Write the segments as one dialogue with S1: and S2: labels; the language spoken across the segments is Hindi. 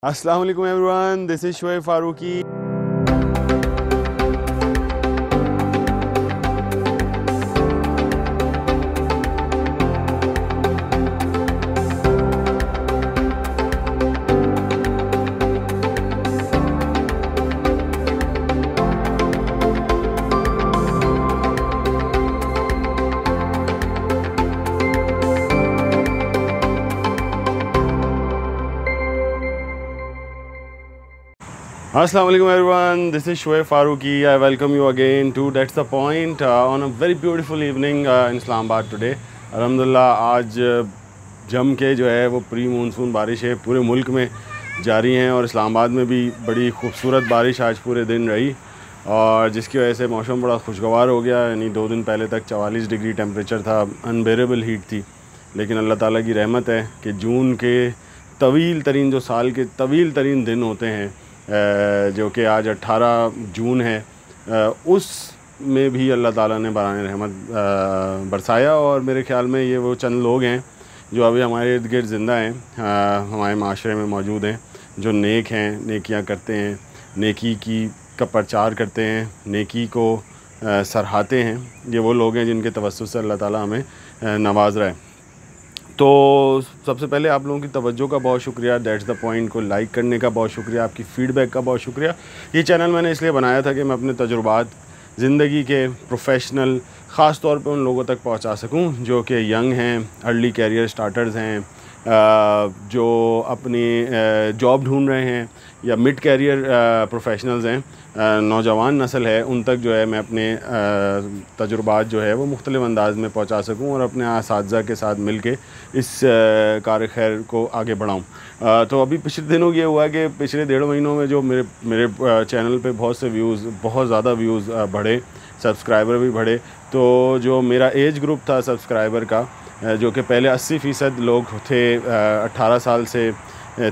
S1: अस्सलाम वालेकुम everyone, this is Shoaib Farooqui. Assalamu alaikum everyone, this is Shoaib Farooqi. I welcome you again to That's the Point on a very beautiful evening in Islamabad today. अल्हम्दुलिल्लाह आज जम के जो है वो प्री मानसून बारिशें पूरे मुल्क में जारी हैं और इस्लामाबाद में भी बड़ी खूबसूरत बारिश आज पूरे दिन रही और जिसकी वजह से मौसम बड़ा खुशगवार हो गया। यानी 2 दिन पहले तक 44 डिग्री टेम्परेचर था, अनबेरेबल हीट थी, लेकिन अल्लाह ताला की रहमत है कि जून के तवील तरीन जो साल के तवील तरीन दिन होते हैं जो कि आज 18 जून है, उस में भी अल्लाह ताला ने बराने रहमत बरसाया। और मेरे ख़्याल में ये वो चंद लोग हैं जो अभी हमारे इर्द गिर्द ज़िंदा हैं, हमारे माशरे में मौजूद हैं, जो नेक हैं, नेकियां करते हैं, नेकी का प्रचार करते हैं, नेकी को सराहते हैं। ये वो लोग हैं जिनके तवज्जुह से अल्लाह ताला हमें नवाज रहा है। तो सबसे पहले आप लोगों की तवज्जो का बहुत शुक्रिया, दैट्स द पॉइंट को लाइक करने का बहुत शुक्रिया, आपकी फ़ीडबैक का बहुत शुक्रिया। ये चैनल मैंने इसलिए बनाया था कि मैं अपने तजुर्बात ज़िंदगी के प्रोफेशनल ख़ास तौर पे उन लोगों तक पहुंचा सकूं जो कि यंग हैं, अर्ली कैरियर स्टार्टर्स हैं, जो अपनी जॉब ढूंढ रहे हैं या मिड कैरियर प्रोफेशनल्स हैं, नौजवान नस्ल है, उन तक जो है मैं अपने तजुर्बात जो है वो मुख्तलिफ़ अंदाज़ में पहुंचा सकूं और अपने असातिज़ा के साथ मिल के इस कार खैर को आगे बढ़ाऊं। तो अभी पिछले दिनों ये हुआ कि पिछले 1.5 महीनों में जो मेरे चैनल पे बहुत से व्यूज़, बहुत ज़्यादा व्यूज़ बढ़े, सब्सक्राइबर भी बढ़े। तो जो मेरा एज ग्रुप था सब्सक्राइबर का, जो कि पहले 80% लोग थे 18 साल से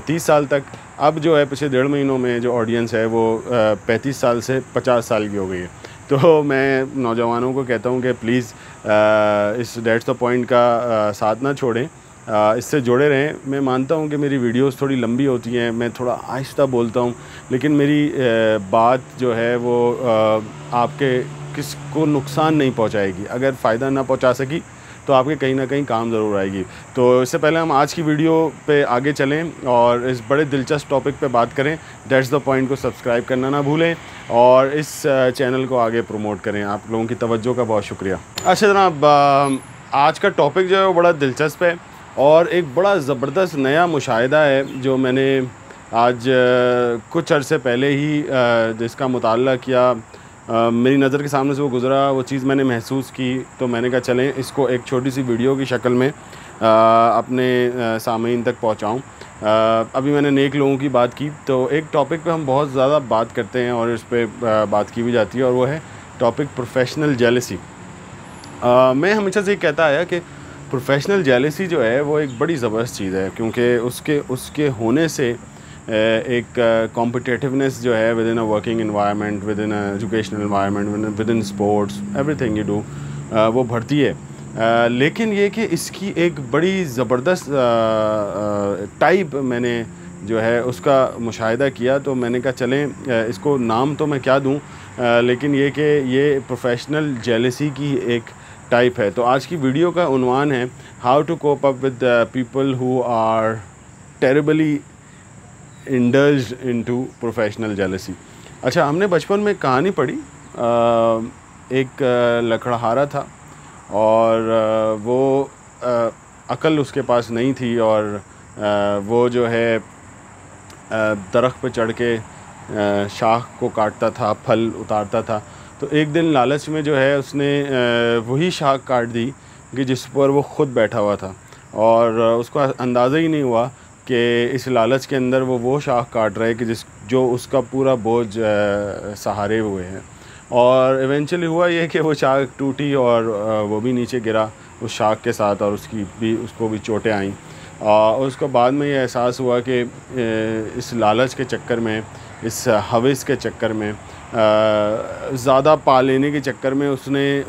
S1: 30 साल तक, अब जो है पिछले 1.5 महीनों में जो ऑडियंस है वो 35 साल से 50 साल की हो गई है। तो मैं नौजवानों को कहता हूँ कि प्लीज़ इस दैट्स द पॉइंट का साथ ना छोड़ें, इससे जुड़े रहें। मैं मानता हूँ कि मेरी वीडियोस थोड़ी लंबी होती हैं, मैं थोड़ा आहिस्ता बोलता हूँ, लेकिन मेरी बात जो है वो आपके किसको नुकसान नहीं पहुँचाएगी। अगर फ़ायदा ना पहुँचा सकी तो आपके कहीं ना कहीं काम ज़रूर आएगी। तो इससे पहले हम आज की वीडियो पे आगे चलें और इस बड़े दिलचस्प टॉपिक पे बात करें। दैट्स द पॉइंट को सब्सक्राइब करना ना भूलें और इस चैनल को आगे प्रमोट करें। आप लोगों की तवज्जो का बहुत शुक्रिया। अच्छा जनाब, आज का टॉपिक जो है वो बड़ा दिलचस्प है और एक बड़ा ज़बरदस्त नया मुशाहिदा है जो मैंने आज कुछ अरसे पहले ही जिसका मुताला किया, मेरी नज़र के सामने से वो गुज़रा, वो चीज़ मैंने महसूस की। तो मैंने कहा चलें इसको एक छोटी सी वीडियो की शक्ल में अपने सामीन तक पहुंचाऊं। अभी मैंने नेक लोगों की बात की, तो एक टॉपिक पे हम बहुत ज़्यादा बात करते हैं और इस पे बात की भी जाती है और वो है टॉपिक प्रोफेशनल जेलसी। मैं हमेशा से कहता आया कि प्रोफेशनल जेलसी जो है वो एक बड़ी ज़बरदस्त चीज़ है, क्योंकि उसके होने से एक कॉम्पिटिटिवनेस जो है with in a working environment, with in educational environment, with in sports, everything you do, वो बढ़ती है। लेकिन ये कि इसकी एक बड़ी ज़बरदस्त टाइप मैंने जो है उसका मुशाहिदा किया। तो मैंने कहा चलें इसको नाम तो मैं क्या दूं, लेकिन ये कि ये प्रोफेशनल जेलसी की एक टाइप है। तो आज की वीडियो का उन्वान है how to cope up with people who are terribly indulge into professional jealousy. अच्छा, हमने बचपन में कहानी पढ़ी, एक लकड़हारा था और वो अकल उसके पास नहीं थी और वो जो है दरख्त पे चढ़ के शाख को काटता था, फल उतारता था। तो एक दिन लालच में जो है उसने वही शाख काट दी कि जिस पर वो ख़ुद बैठा हुआ था और उसको अंदाज़ा ही नहीं हुआ कि इस लालच के अंदर वो शाख काट रहा है कि जो उसका पूरा बोझ सहारे हुए हैं। और इवेंचुअली हुआ ये कि वो शाख टूटी और वो भी नीचे गिरा उस शाख के साथ और उसको भी चोटें आईं। और उसको बाद में ये एहसास हुआ कि इस लालच के चक्कर में, इस हवस के चक्कर में, ज़्यादा पा लेने के चक्कर में उसने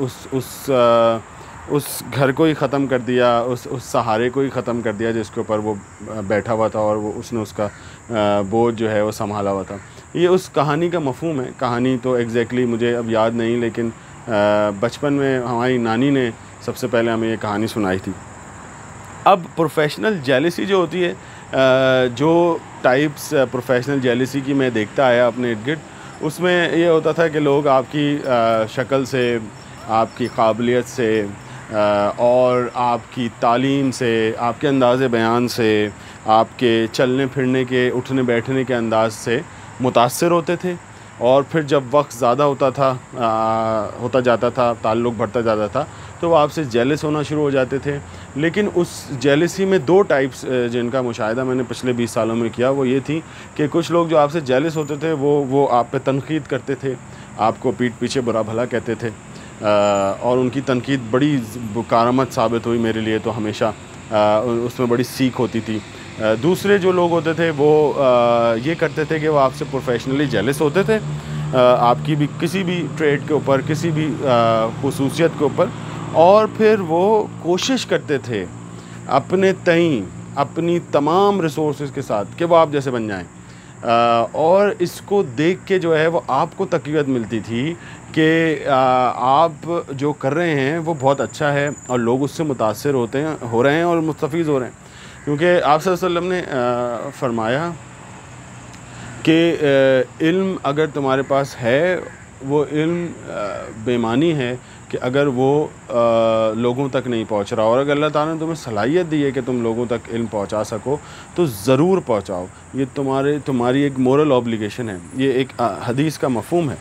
S1: उस घर को ही ख़त्म कर दिया, उस सहारे को ही ख़त्म कर दिया जिसके ऊपर वो बैठा हुआ था और वो उसने उसका बोझ जो है वो संभाला हुआ था। ये उस कहानी का मफ़हूम है। कहानी तो एग्जैक्टली मुझे अब याद नहीं, लेकिन बचपन में हमारी नानी ने सबसे पहले हमें ये कहानी सुनाई थी। अब प्रोफेशनल जेलसी जो होती है, जो टाइप्स प्रोफेशनल जेलसी की मैं देखता आया अपने इर्द गिर्द, उसमें ये होता था कि लोग आपकी शक्ल से, आपकी काबिलियत से और आपकी तालीम से, आपके अंदाज़े बयान से, आपके चलने फिरने के, उठने बैठने के अंदाज़ से मुतासर होते थे। और फिर जब वक्त ज़्यादा होता जाता था, ताल्लुक़ बढ़ता जाता था, तो वो आपसे जेलस होना शुरू हो जाते थे। लेकिन उस जेलसी में 2 टाइप्स जिनका मुशाहिदा मैंने पिछले 20 सालों में किया, वो ये थी कि कुछ लोग जो आपसे जेलस होते थे वो आप पे तनकीद करते थे, आपको पीठ पीछे बुरा भला कहते थे, और उनकी तनकीद बड़ी कारामद साबित हुई मेरे लिए, तो हमेशा उसमें बड़ी सीख होती थी। दूसरे जो लोग होते थे वो ये करते थे कि वो आपसे प्रोफेशनली जेलस होते थे, आपकी भी किसी भी ट्रेड के ऊपर, किसी भी खुसूसियत के ऊपर, और फिर वो कोशिश करते थे अपने तईं अपनी तमाम रिसोर्सेज के साथ कि वो आप जैसे बन जाएं। और इसको देख के जो है वो आपको तक़वियत मिलती थी कि आप जो कर रहे हैं वो बहुत अच्छा है, और लोग उससे मुतासर हो रहे हैं और मुस्तफ़ीज़ हो रहे हैं। क्योंकि आप सल्लल्लाहु अलैहि वसल्लम ने फ़रमाया कि इल्म अगर तुम्हारे पास है, वो इल्म बेमानी है कि अगर वो लोगों तक नहीं पहुंच रहा, और अगर अल्लाह ताला ने तुम्हें सलाहियत दी है कि तुम लोगों तक इल्म पहुंचा सको, तो ज़रूर पहुंचाओ। ये तुम्हारी एक मोरल ऑब्लिगेशन है। ये एक हदीस का मफ़हूम है।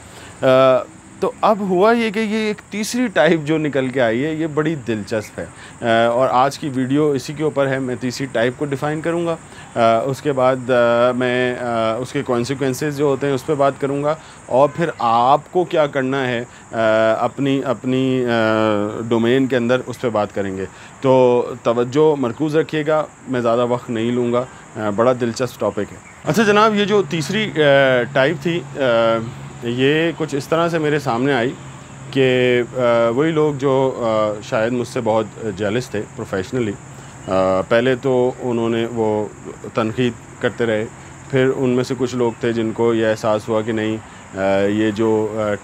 S1: तो अब हुआ ये कि ये एक तीसरी टाइप जो निकल के आई है, ये बड़ी दिलचस्प है, और आज की वीडियो इसी के ऊपर है। मैं तीसरी टाइप को डिफ़ाइन करूँगा, उसके बाद मैं उसके कॉन्सिक्वेंसेस जो होते हैं उस पर बात करूँगा, और फिर आपको क्या करना है अपनी डोमेन के अंदर, उस पर बात करेंगे। तो तवज्जो मरकूज़ रखिएगा, मैं ज़्यादा वक्त नहीं लूँगा, बड़ा दिलचस्प टॉपिक है। अच्छा जनाब, ये जो तीसरी टाइप थी, ये कुछ इस तरह से मेरे सामने आई कि वही लोग जो शायद मुझसे बहुत जेलस थे प्रोफेशनली। पहले तो उन्होंने वो तनकीद करते रहे, फिर उनमें से कुछ लोग थे जिनको ये एहसास हुआ कि नहीं, ये जो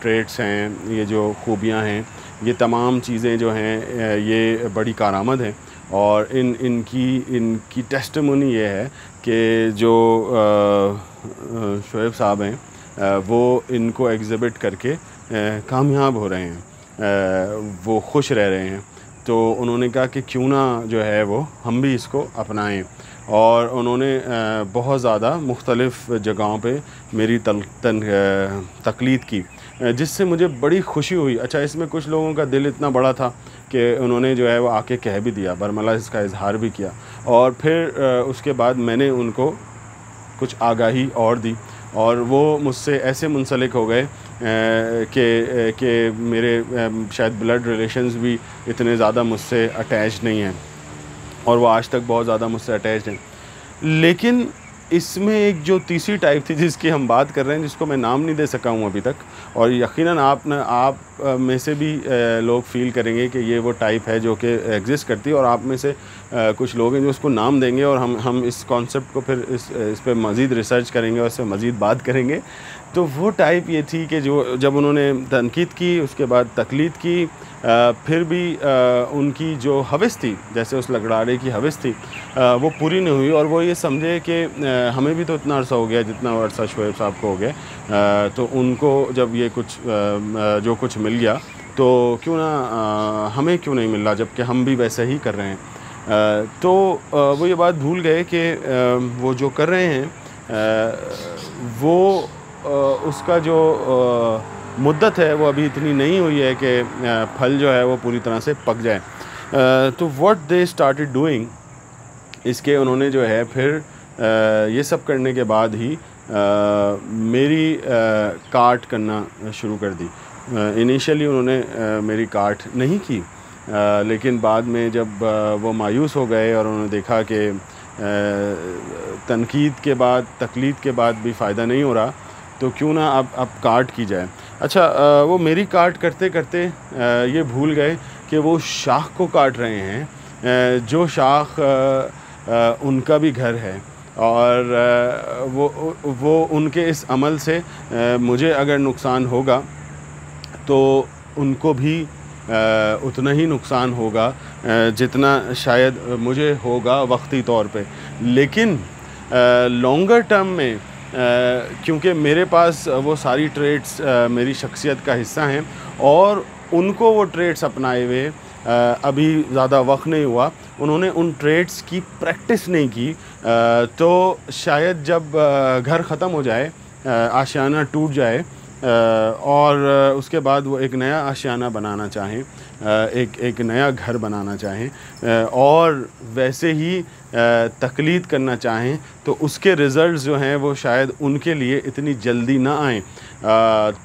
S1: ट्रेड्स हैं, ये जो खूबियाँ हैं, ये तमाम चीज़ें जो हैं ये बड़ी कारामद हैं, और इनकी टेस्टिमोनी ये है कि जो शुएब साहब हैं वो इनको एग्ज़िबिट करके कामयाब हो रहे हैं, वो खुश रह रहे हैं। तो उन्होंने कहा कि क्यों ना जो है वो हम भी इसको अपनाएं, और उन्होंने बहुत ज़्यादा मुख्तलिफ़ जगहों पे मेरी तक़लीद की, जिससे मुझे बड़ी खुशी हुई। अच्छा, इसमें कुछ लोगों का दिल इतना बड़ा था कि उन्होंने जो है वो आके कह भी दिया, बरमला इसका इजहार भी किया, और फिर उसके बाद मैंने उनको कुछ आगाही और दी, और वो मुझसे ऐसे मुंसलिक हो गए कि मेरे शायद ब्लड रिलेशंस भी इतने ज़्यादा मुझसे अटैच्ड नहीं हैं, और वो आज तक बहुत ज़्यादा मुझसे अटैच्ड हैं। लेकिन इसमें एक जो तीसरी टाइप थी जिसकी हम बात कर रहे हैं, जिसको मैं नाम नहीं दे सका हूँ अभी तक, और यकीनन आप में से भी लोग फ़ील करेंगे कि ये वो टाइप है जो कि एग्ज़िस्ट करती है, और आप में से कुछ लोग हैं जो उसको नाम देंगे, और हम इस कॉन्सेप्ट को फिर इस पर मज़ीद रिसर्च करेंगे और इस पर मज़ीद बात करेंगे। तो वो टाइप ये थी कि जो जब उन्होंने तनकीद की, उसके बाद तक़लीद की, फिर भी उनकी जो हवस थी, जैसे उस लगड़ारे की हवस थी, वो पूरी नहीं हुई, और वो ये समझे कि हमें भी तो इतना अरसा हो गया जितना अरसा शुएब साहब को हो गया, तो उनको जब ये कुछ जो कुछ मिल गया, तो क्यों ना हमें क्यों नहीं मिल रहा, जबकि हम भी वैसे ही कर रहे हैं। तो वो ये बात भूल गए कि वो जो कर रहे हैं वो उसका जो मुद्दत है वो अभी इतनी नहीं हुई है कि फल जो है वो पूरी तरह से पक जाए। तो व्हाट दे स्टार्टेड डूइंग, इसके उन्होंने जो है फिर ये सब करने के बाद ही मेरी काट करना शुरू कर दी। इनिशियली उन्होंने मेरी काट नहीं की, लेकिन बाद में जब वो मायूस हो गए और उन्होंने देखा कि तनकीद के बाद, तक़लीद के बाद भी फ़ायदा नहीं हो रहा, तो क्यों ना अब काट की जाए। अच्छा, वो मेरी काट करते करते ये भूल गए कि वो शाख को काट रहे हैं, जो शाख उनका भी घर है, और वो उनके इस अमल से मुझे अगर नुकसान होगा तो उनको भी उतना ही नुकसान होगा जितना शायद मुझे होगा वक्ती तौर पे। लेकिन लॉन्गर टर्म में क्योंकि मेरे पास वो सारी ट्रेड्स मेरी शख्सियत का हिस्सा हैं और उनको वो ट्रेड्स अपनाए हुए अभी ज़्यादा वक्त नहीं हुआ, उन्होंने उन ट्रेड्स की प्रैक्टिस नहीं की, तो शायद जब घर ख़त्म हो जाए, आशियाना टूट जाए और उसके बाद वो एक नया आशियाना बनाना चाहें, एक नया घर बनाना चाहें और वैसे ही तकलीद करना चाहें, तो उसके रिज़ल्ट्स जो हैं वो शायद उनके लिए इतनी जल्दी ना आएँ।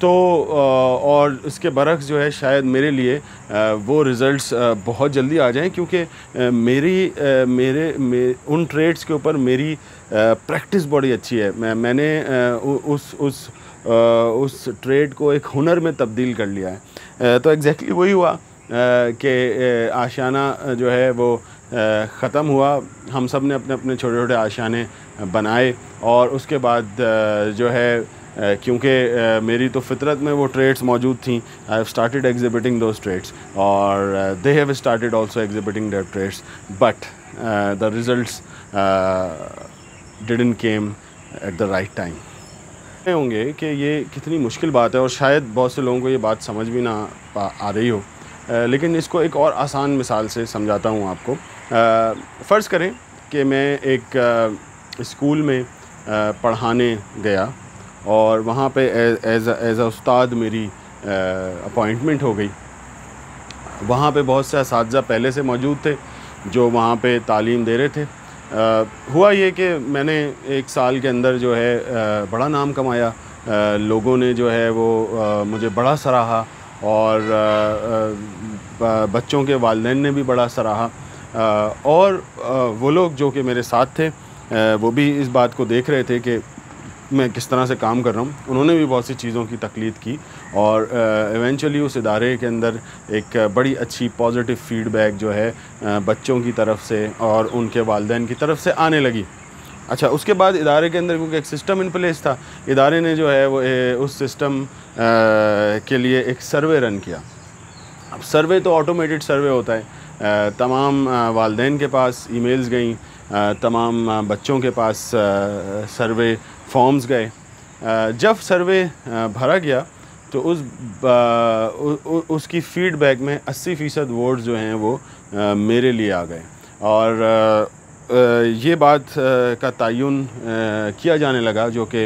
S1: तो और इसके बरक्स जो है शायद मेरे लिए वो रिज़ल्ट्स बहुत जल्दी आ जाएं, क्योंकि मेरे उन ट्रेड्स के ऊपर मेरी प्रैक्टिस बड़ी अच्छी है। मैंने उस ट्रेड को एक हुनर में तब्दील कर लिया है। तो एग्जैक्टली वही हुआ कि आशियाना जो है वो ख़त्म हुआ, हम सब ने अपने अपने छोटे छोटे आशियाने बनाए और उसके बाद जो है क्योंकि मेरी तो फितरत में वो ट्रेड्स मौजूद थी, I have started exhibiting those trades और they have started also exhibiting their trades, but the results didn't came at the right time. होंगे कि ये कितनी मुश्किल बात है और शायद बहुत से लोगों को ये बात समझ भी ना आ रही हो, लेकिन इसको एक और आसान मिसाल से समझाता हूँ आपको। फ़र्ज़ करें कि मैं एक स्कूल में पढ़ाने गया और वहाँ पे एज़ अ उस्ताद मेरी अपॉइंटमेंट हो गई। वहाँ पे बहुत से असातिज़ा पहले से मौजूद थे जो वहाँ पे तालीम दे रहे थे। हुआ ये कि मैंने एक साल के अंदर जो है बड़ा नाम कमाया, लोगों ने जो है वो मुझे बड़ा सराहा और बच्चों के वालिदैन ने भी बड़ा सराहा और वो लोग जो कि मेरे साथ थे वो भी इस बात को देख रहे थे कि मैं किस तरह से काम कर रहा हूँ। उन्होंने भी बहुत सी चीज़ों की तकलीद की और इवेंचुअली उस इदारे के अंदर एक बड़ी अच्छी पॉजिटिव फ़ीडबैक जो है बच्चों की तरफ से और उनके वालिदैन की तरफ से आने लगी। अच्छा, उसके बाद इदारे के अंदर क्योंकि एक सिस्टम इन प्लेस था, इदारे ने जो है वो उस सिस्टम के लिए एक सर्वे रन किया। अब सर्वे तो ऑटोमेटेड सर्वे होता है, तमाम वालिदैन के पास ईमेल्स गई, तमाम बच्चों के पास सर्वे फॉर्म्स गए। जब सर्वे भरा गया तो उसकी फ़ीडबैक में 80% वोट्स जो हैं वो मेरे लिए आ गए और ये बात का तयन किया जाने लगा, जो कि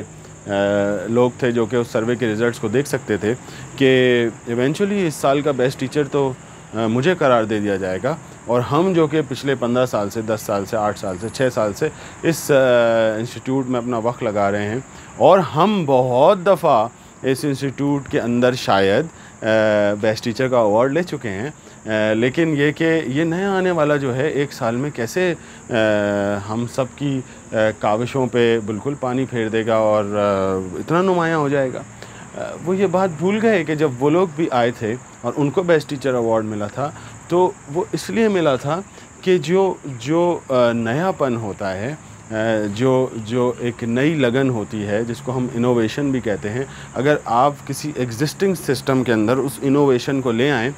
S1: लोग थे जो कि उस सर्वे के रिज़ल्ट्स को देख सकते थे, कि इवेंचुअली इस साल का बेस्ट टीचर तो मुझे करार दे दिया जाएगा और हम जो कि पिछले 15 साल से, 10 साल से, 8 साल से, 6 साल से इस इंस्टीट्यूट में अपना वक्त लगा रहे हैं और हम बहुत दफ़ा इस इंस्टीट्यूट के अंदर शायद बेस्ट टीचर का अवार्ड ले चुके हैं, लेकिन ये कि ये नया आने वाला जो है एक साल में कैसे हम सब की काविशों पे बिल्कुल पानी फेर देगा और इतना नुमायाँ हो जाएगा। वो ये बात भूल गए कि जब वो लोग भी आए थे और उनको बेस्ट टीचर अवार्ड मिला था तो वो इसलिए मिला था कि जो नयापन होता है, जो एक नई लगन होती है जिसको हम इनोवेशन भी कहते हैं, अगर आप किसी एग्जिस्टिंग सिस्टम के अंदर उस इनोवेशन को ले आएँ,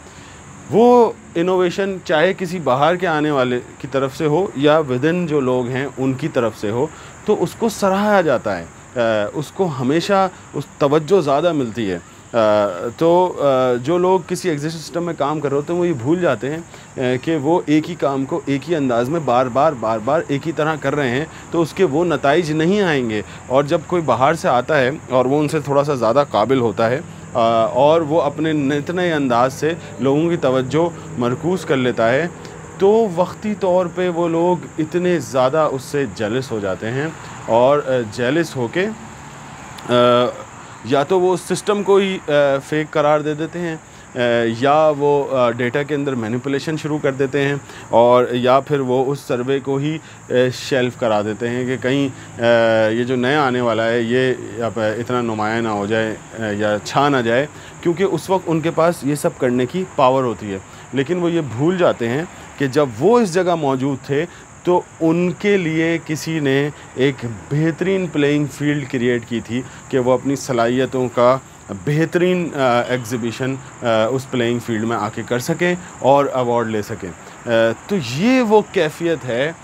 S1: वो इनोवेशन चाहे किसी बाहर के आने वाले की तरफ से हो या विदिन जो लोग हैं उनकी तरफ से हो, तो उसको सराहा जाता है, उसको हमेशा उस तवज्जो ज़्यादा मिलती है। तो जो लोग किसी एग्जिस्टिंग सिस्टम में काम कर रहे होते हैं वो ये भूल जाते हैं कि वो एक ही काम को एक ही अंदाज़ में बार बार एक ही तरह कर रहे हैं, तो उसके वो नताइज नहीं आएंगे। और जब कोई बाहर से आता है और वो उनसे थोड़ा सा ज़्यादा काबिल होता है और वो अपने नित नए अंदाज से लोगों की तवज्जो मरकूज़ कर लेता है, तो वक्ती तौर पे वो लोग इतने ज़्यादा उससे जेलस हो जाते हैं और जेलस होके या तो वो उस सिस्टम को ही फेक करार दे देते हैं या वो डेटा के अंदर मैनिपुलेशन शुरू कर देते हैं और या फिर वो उस सर्वे को ही शेल्फ करा देते हैं कि कहीं ये जो नया आने वाला है ये इतना नुमाया ना हो जाए या छा ना जाए, क्योंकि उस वक्त उनके पास ये सब करने की पावर होती है। लेकिन वो ये भूल जाते हैं कि जब वो इस जगह मौजूद थे तो उनके लिए किसी ने एक बेहतरीन प्लेइंग फील्ड क्रिएट की थी कि वो अपनी सलाहियतों का बेहतरीन एग्ज़िबिशन उस प्लेइंग फील्ड में आके कर सकें और अवार्ड ले सकें। तो ये वो कैफ़ियत है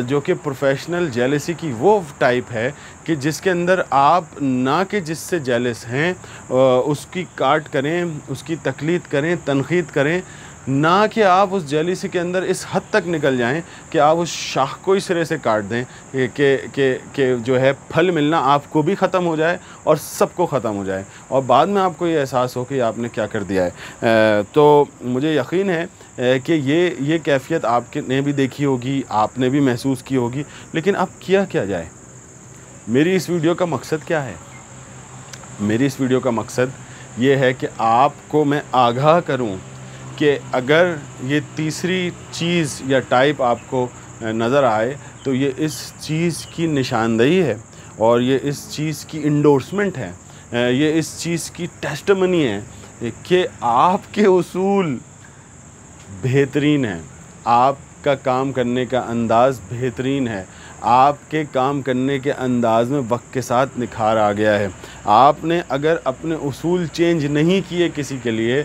S1: जो कि प्रोफेशनल जेलसी की वो टाइप है कि जिसके अंदर आप ना कि जिससे जेलस हैं उसकी काट करें, उसकी तकलीद करें, तनक़ीद करें, ना कि आप उस जेलसी के अंदर इस हद तक निकल जाएं कि आप उस शाख को इस सिरे से काट दें कि जो है फल मिलना आपको भी ख़त्म हो जाए और सबको ख़त्म हो जाए और बाद में आपको ये एहसास हो कि आपने क्या कर दिया है। तो मुझे यकीन है कि ये कैफ़ियत आपने भी देखी होगी, आपने भी महसूस की होगी, लेकिन अब किया क्या जाए? मेरी इस वीडियो का मकसद क्या है? मेरी इस वीडियो का मकसद ये है कि आपको मैं आगाह करूं कि अगर ये तीसरी चीज़ या टाइप आपको नज़र आए तो ये इस चीज़ की निशानदेही है और ये इस चीज़ की इंडोर्समेंट है, ये इस चीज़ की टेस्टिमनी है कि आपके उसूल बेहतरीन है, आपका काम करने का अंदाज़ बेहतरीन है, आपके काम करने के अंदाज़ में वक्त के साथ निखार आ गया है। आपने अगर अपने उसूल चेंज नहीं किए किसी के लिए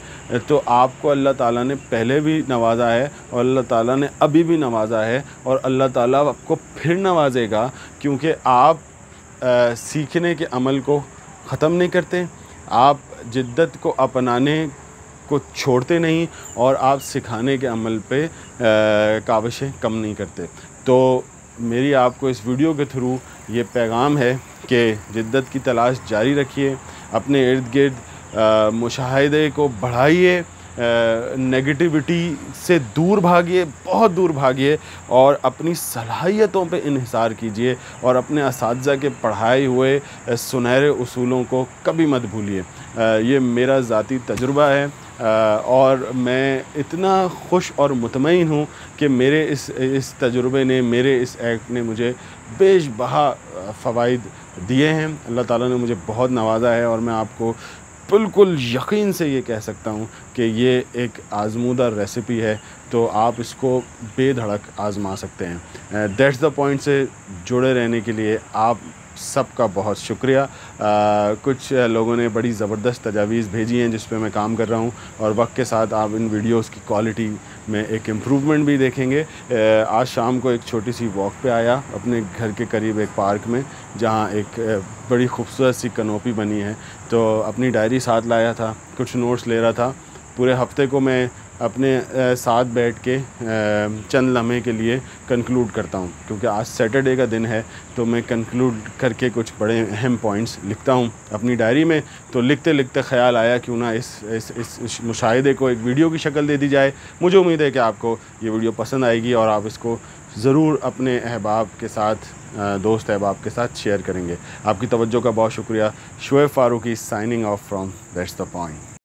S1: तो आपको अल्लाह ताला ने पहले भी नवाजा है और अल्लाह ताला ने अभी भी नवाजा है और अल्लाह ताला आपको फिर नवाजेगा, क्योंकि आप सीखने के अमल को ख़त्म नहीं करते, आप जिद्दत को अपनाने को छोड़ते नहीं और आप सिखाने के अमल पे काविशें कम नहीं करते। तो मेरी आपको इस वीडियो के थ्रू ये पैगाम है कि जिद्दत की तलाश जारी रखिए, अपने इर्द गिर्द मुशाहिदे को बढ़ाइए, नेगेटिविटी से दूर भागिए, बहुत दूर भागिए और अपनी सलाहियतों पे इन्हिसार कीजिए और अपने असातिज़ा के पढ़ाए हुए सुनहरे उसूलों को कभी मत भूलिए। ये मेरा ज़ाती तजुर्बा है और मैं इतना खुश और मुतमईन हूँ कि मेरे इस तजुर्बे ने, मेरे इस एक्ट ने मुझे बेशबहा फ़वाइद दिए हैं। अल्लाह ताला ने मुझे बहुत नवाजा है और मैं आपको बिल्कुल यकीन से ये कह सकता हूँ कि ये एक आज़मूदा रेसिपी है, तो आप इसको बेधड़क आज़मा सकते हैं। दैट्स द पॉइंट से जुड़े रहने के लिए आप सबका बहुत शुक्रिया। कुछ लोगों ने बड़ी ज़बरदस्त तजावीज़ भेजी हैं जिस पे मैं काम कर रहा हूँ और वक्त के साथ आप इन वीडियोस की क्वालिटी में एक इम्प्रूवमेंट भी देखेंगे। आज शाम को एक छोटी सी वॉक पे आया अपने घर के करीब एक पार्क में, जहाँ एक बड़ी खूबसूरत सी कनोपी बनी है, तो अपनी डायरी साथ लाया था, कुछ नोट्स ले रहा था। पूरे हफ्ते को मैं अपने साथ बैठ के चंद लम्हे के लिए कंक्लूड करता हूँ, क्योंकि आज सैटरडे का दिन है, तो मैं कंक्लूड करके कुछ बड़े अहम पॉइंट्स लिखता हूँ अपनी डायरी में। तो लिखते लिखते ख़्याल आया क्यों ना इस मुशाहिदे को एक वीडियो की शक्ल दे दी जाए। मुझे उम्मीद है कि आपको ये वीडियो पसंद आएगी और आप इसको ज़रूर अपने अहबाब के साथ, दोस्त अहबाब के साथ शेयर करेंगे। आपकी तवज्जो का बहुत शुक्रिया। Shoaib Farooqui signing off from that's the point.